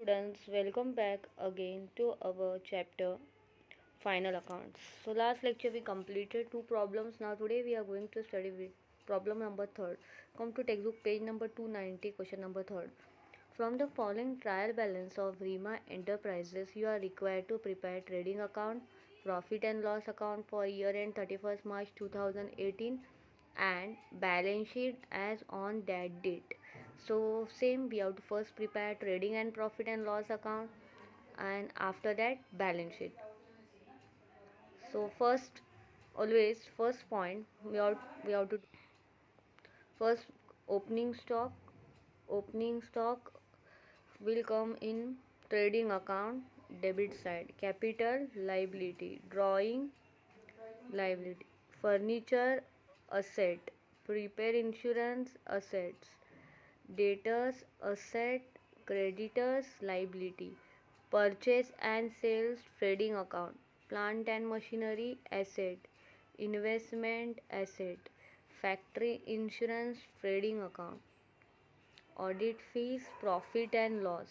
Students, welcome back again to our chapter final accounts. So last lecture we completed two problems. Now today we are going to study with problem number third. Come to textbook page number 290, question number third. From the following trial balance of Rima Enterprises, you are required to prepare trading account, profit and loss account for year end 31st March 2018 and balance sheet as on that date. So same we have to first prepare trading and profit and loss account and after that balance sheet. So first always first point we have to first opening stock opening stock will come in trading account debit side, capital liability, drawing liability, furniture asset, prepare insurance assets, debtors asset, creditors liability, purchase and sales trading account, plant and machinery asset, investment asset, factory insurance trading account, audit fees, profit and loss,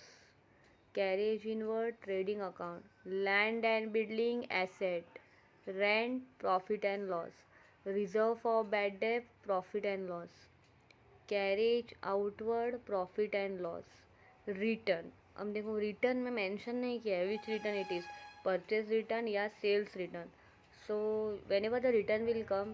carriage inward trading account, land and building asset, rent, profit and loss, reserve for bad debt, profit and loss, carriage outward, profit and loss, return. अब देखो return में mention नहीं किया है which return it is, purchase return या sales return. So whenever the return will come,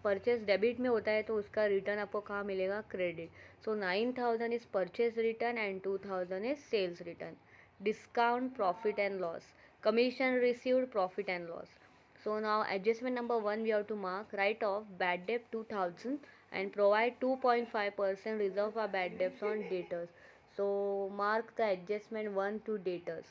purchase debit में होता है तो उसका रिटर्न आपको कहाँ मिलेगा, credit. So 9,000 is purchase return and 2,000 is sales return. Discount, profit and loss, commission received, profit and loss. So now adjustment number 1 we have to mark, write off bad debt 2,000 and provide 2.5% reserve for bad debts on debtors. So mark the adjustment 1 to debtors.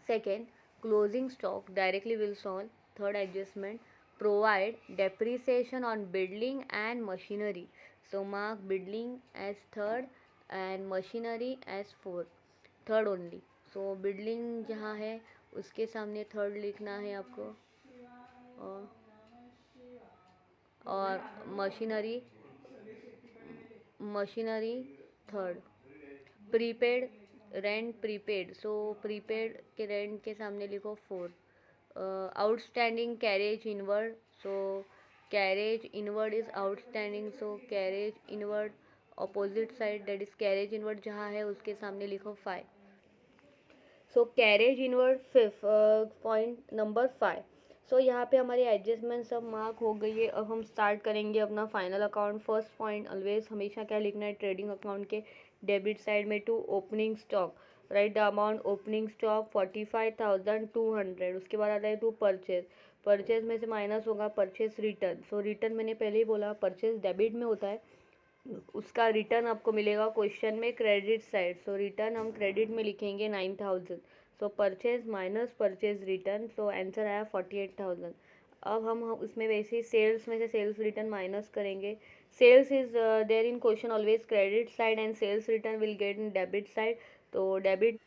Second, closing stock directly will solve. Third adjustment, provide depreciation on building and machinery. So mark building as third and machinery as fourth. Third only. So building जहाँ है उसके सामने third लिखना है आपको, और machinery machinery third. Prepaid rent prepaid, so prepaid के rent के सामने लिखो fourth. Outstanding carriage inward, so carriage inward is outstanding, so carriage inward opposite side that is carriage inward जहाँ है उसके सामने लिखो 5. So carriage inward fifth point number 5. So यहाँ पे हमारी एडजस्टमेंट सब मार्क हो गई है. अब हम स्टार्ट करेंगे अपना final account. First point always हमेशा क्या लिखना है, ट्रेडिंग अकाउंट के डेबिट साइड में to opening stock, right the amount opening stock 45,200. उसके बाद आता है टू परचेज, परचेज में से माइनस होगा परचेज रिटर्न. सो रिटर्न मैंने पहले ही बोला परचेज डेबिट में होता है, उसका रिटर्न आपको मिलेगा क्वेश्चन में क्रेडिट साइड. सो रिटर्न हम क्रेडिट में लिखेंगे 9,000. सो purchase minus purchase return, so answer आया 48,000. अब हम उसमें वैसे ही सेल्स में से सेल्स रिटर्न माइनस करेंगे. Sales is there in question always credit side and sales return will get in debit side. तो डेबिट,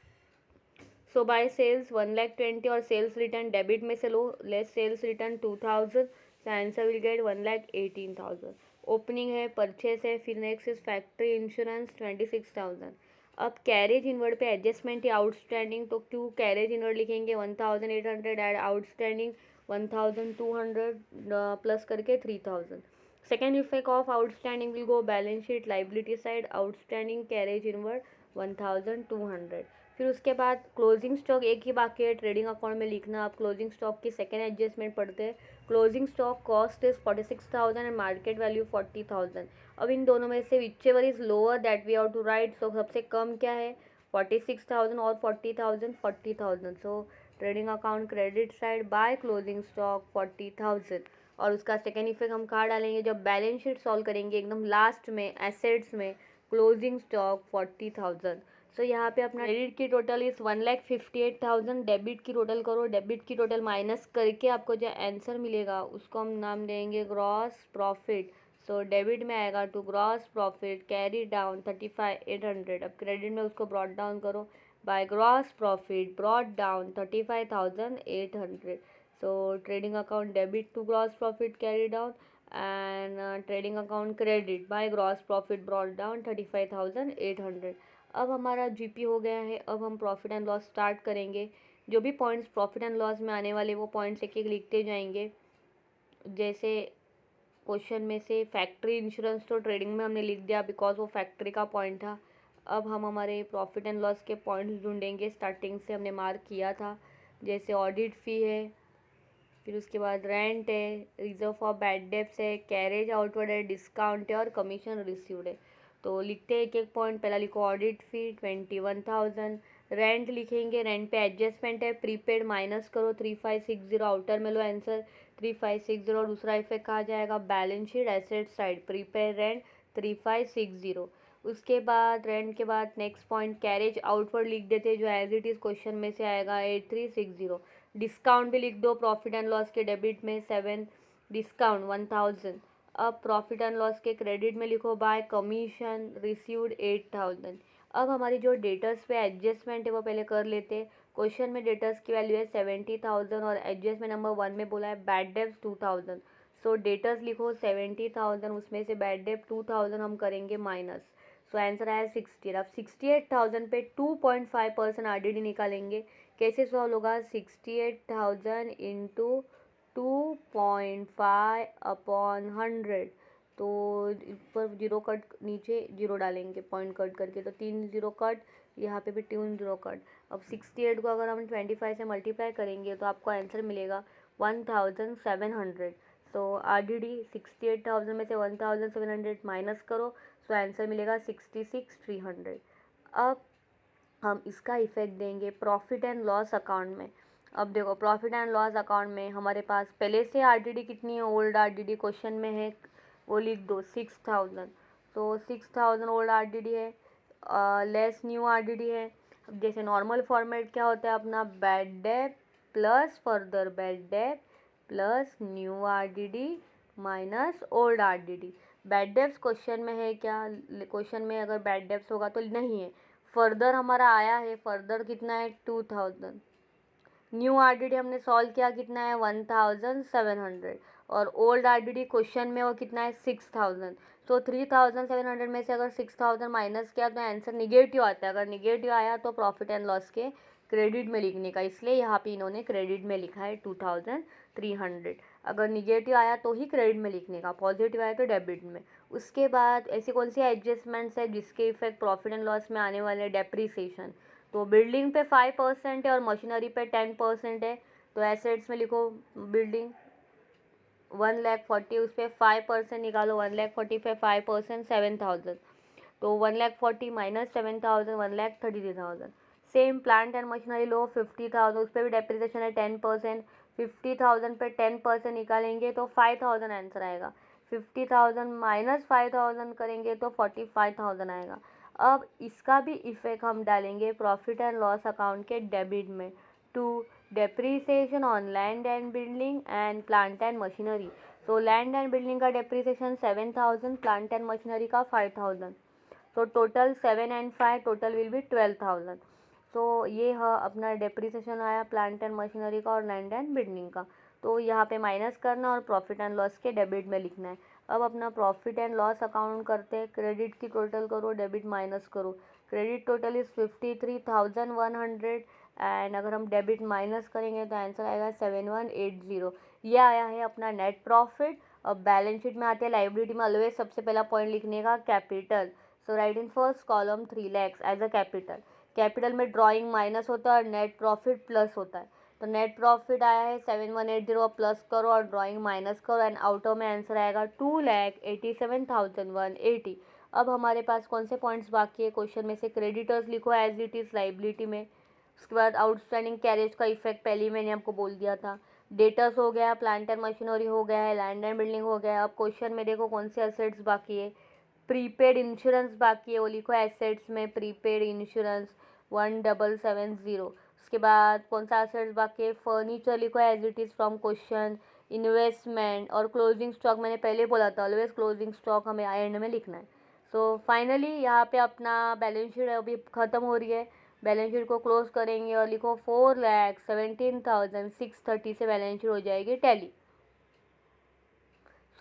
सो बाय सेल्स 1,20,000 और सेल्स रिटर्न डेबिट में से लो, less sales return 2,000. So answer will get 1,18,000. Opening है, purchase है, फिर next is factory insurance 26,000. अब carriage inward पे एडजस्टमेंट या आउटस्टैंडिंग, तो क्यों कैरेज इनवर्ड लिखेंगे 1,800 एड आउटस्टैंडिंग 1,200 प्लस करके 3,000. Second effect of outstanding will go balance sheet liability side, outstanding carriage inward 1,200. फिर उसके बाद क्लोजिंग स्टॉक एक ही बाकी है ट्रेडिंग अकाउंट में लिखना. आप क्लोजिंग स्टॉक की सेकेंड एडजस्टमेंट पढ़ते हैं. Closing stock cost is 46,000 and market value 40,000. अब इन दोनों में से whichever is lower that we have to write. So सबसे कम क्या है 46,000 और 40,000. सो trading account credit side by closing stock 40,000. और उसका सेकेंड इफेक्ट हम कहाँ डालेंगे, जब बैलेंस शीट सॉल्व करेंगे एकदम लास्ट में एसेट्स में क्लोजिंग स्टॉक 40,000. सो यहाँ पे अपना क्रेडिट की टोटल इज 1,58,000. डेबिट की टोटल करो, डेबिट की टोटल माइनस करके आपको जो आंसर मिलेगा उसको हम नाम देंगे ग्रॉस प्रॉफिट. सो डेबिट में आएगा to gross profit carry down 35,800. अब क्रेडिट में उसको ब्रॉड डाउन करो by gross profit brought down 35,800. So trading account debit to gross profit carry down and trading account credit by gross profit brought down 35,800. अब हमारा GP हो गया है। अब हम प्रॉफिट एंड लॉस स्टार्ट करेंगे। जो भी पॉइंट्स प्रॉफिट एंड लॉस में आने वाले वो पॉइंट्स एक एक लिखते जाएंगे। जैसे क्वेश्चन में से फैक्ट्री इंश्योरेंस तो ट्रेडिंग में हमने लिख दिया बिकॉज वो फैक्ट्री का पॉइंट था। अब हम हमारे प्रॉफिट एंड लॉस के पॉइंट्स ढूंढेंगे। स्टार्टिंग से हमने मार्क किया था, जैसे ऑडिट फ़ी है, फिर उसके बाद रेंट है, रिजर्व फॉर बैड डेब्ट्स है, कैरेज आउटवर्ड है, डिस्काउंट है और कमीशन रिसीव्ड है। तो लिखते हैं एक एक पॉइंट। पहला लिखो ऑडिट फ़ी 21,000। रेंट लिखेंगे, रेंट पे एडजस्टमेंट है, प्रीपेड माइनस करो 3560, आउटर में लो आंसर 3560। और दूसरा इफेक्ट कहा जाएगा balance sheet asset side, prepaid rent 3560। उसके बाद रेंट के बाद नेक्स्ट पॉइंट कैरेज आउटवर्ड लिख देते हैं जो एज इट इज़ क्वेश्चन में से आएगा 8360। डिस्काउंट भी लिख दो प्रॉफिट एंड लॉस के डेबिट में 7, डिस्काउंट 1000। अब प्रॉफिट एंड लॉस के क्रेडिट में लिखो बाय कमीशन रिसीव्ड 8000। अब हमारी जो डेटर्स पे एडजस्टमेंट है वो पहले कर लेते हैं। क्वेश्चन में डेटर्स की वैल्यू है 70,000 और एडजस्टमेंट नंबर 1 में बोला है बैड डेब्ट्स 2000। सो डेटर्स लिखो 70,000, उसमें से बैड डेब्ट 2000 हम करेंगे माइनस। सो आंसर आया 60। अब 68,000 पे 2.5% आरडीडी निकालेंगे। कैसे सॉल्व होगा? 68,000 इंटू 2.5 अपॉन 100। तो ऊपर जीरो कट, नीचे जीरो डालेंगे पॉइंट कट करके, तो 3 जीरो कट, यहाँ पे भी 3 जीरो कट। अब 68 को अगर हम 25 से मल्टीप्लाई करेंगे तो आपको आंसर मिलेगा 1700। तो आरडीडी 68,000 में से 1700 माइनस करो, तो आंसर मिलेगा 66,300। अब हम इसका इफेक्ट देंगे प्रॉफिट एंड लॉस अकाउंट में। अब देखो प्रॉफिट एंड लॉस अकाउंट में हमारे पास पहले से आरडीडी कितनी है, ओल्ड आरडीडी क्वेश्चन में है, वो लिख दो 6000। तो 6000 ओल्ड आरडीडी है, लेस न्यू आरडीडी है। अब जैसे नॉर्मल फॉर्मेट क्या होता है अपना, बैड डेब्ट प्लस फर्दर बैड डेब्ट plus new RDD minus old RDD. Bad debts question में है क्या? क्वेश्चन में अगर बैड डेब्ट्स होगा तो नहीं है। फर्दर हमारा आया है, फर्दर कितना है 2000। न्यू आरडीडी हमने सॉल्व किया, कितना है 1700। और ओल्ड आरडीडी क्वेश्चन में वो कितना है 6000। तो 3700 में से अगर 6000 माइनस किया तो आंसर निगेटिव आता है। अगर निगेटिव आया तो प्रॉफिट एंड लॉस के क्रेडिट में लिखने का, इसलिए यहाँ पे इन्होंने क्रेडिट में लिखा है 2300। अगर निगेटिव आया तो ही क्रेडिट में लिखने का, पॉजिटिव आया तो डेबिट में। उसके बाद ऐसी कौन सी एडजस्टमेंट्स है जिसके इफेक्ट प्रॉफिट एंड लॉस में आने वाले? डेप्रीसिएशन। तो बिल्डिंग पे 5% है और मशीनरी पे 10% है। तो एसेट्स में लिखो बिल्डिंग 1,40,000, उस पर 5% निकालो, 1,40,000 पे 5% 7000। तो 1,40,000 minus 7000 1,33,000। Same plant and machinery लो 50,000, उस पर भी डेप्रिसिएशन है 10%। 50,000 पे 10% निकालेंगे तो 5,000 आंसर आएगा। 50,000 माइनस 5,000 करेंगे तो 45,000 आएगा। अब इसका भी इफेक्ट हम डालेंगे प्रॉफिट एंड लॉस अकाउंट के डेबिट में। To depreciation on land and building and plant and machinery. So land and building का डेप्रीसिएशन 7,000, प्लांट एंड मशीनरी का 5,000। So total 7 and 5 total will be 12,000। So ये अपना depreciation आया plant and machinery का और land and building का। तो यहाँ पे माइनस करना और प्रॉफिट एंड लॉस के डेबिट में लिखना है। अब अपना प्रॉफिट एंड लॉस अकाउंट करते हैं। क्रेडिट की टोटल करो, डेबिट माइनस करो। क्रेडिट टोटल इज़ 53,100 एंड अगर हम डेबिट माइनस करेंगे तो आंसर आएगा 7180। ये आया है अपना नेट प्रॉफिट। अब बैलेंस शीट में आते हैं लाइबिलिटी में ऑलवेज सबसे पहला पॉइंट लिखने का capital. So write in first column 3 lakhs as a capital. Capital में ड्राइंग माइनस होता है और नेट प्रॉफिट प्लस होता है। तो नेट प्रॉफिट आया है 7180, प्लस करो और ड्राइंग माइनस करो एंड आउटर में आंसर आएगा 2,87,180। अब हमारे पास कौन से पॉइंट्स बाकी है क्वेश्चन में से? क्रेडिटर्स लिखो एज इट इज़ लाइबिलिटी में। उसके बाद आउटस्टैंडिंग कैरेज का इफेक्ट पहले ही मैंने आपको बोल दिया था। डेटर्स हो गया, प्लांट एंड मशीनरी हो गया है, लैंड एंड बिल्डिंग हो गया है। अब क्वेश्चन में देखो कौन से एसेट्स बाकी है। प्रीपेड इंश्योरेंस बाकी है, वो लिखो एसेट्स में प्रीपेड इंश्योरेंस 1770। उसके बाद कौन सा एसेट्स बाकी है? फर्नीचर लिखो as it is from question. Investment और क्लोजिंग स्टॉक मैंने पहले बोला था, ऑलवेज क्लोजिंग स्टॉक हमें एंड में लिखना है। सो फाइनली यहाँ पे अपना बैलेंस शीट अभी ख़त्म हो रही है। बैलेंस शीट को क्लोज करेंगे और लिखो 4,17,630 से बैलेंस शीट हो जाएगी tally.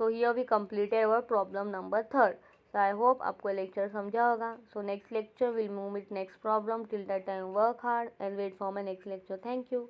So here we completed our problem number 3। So I hope आपको लेक्चर समझा होगा. So next lecture will move with next problem. Till that time work hard and wait for my next lecture. Thank you.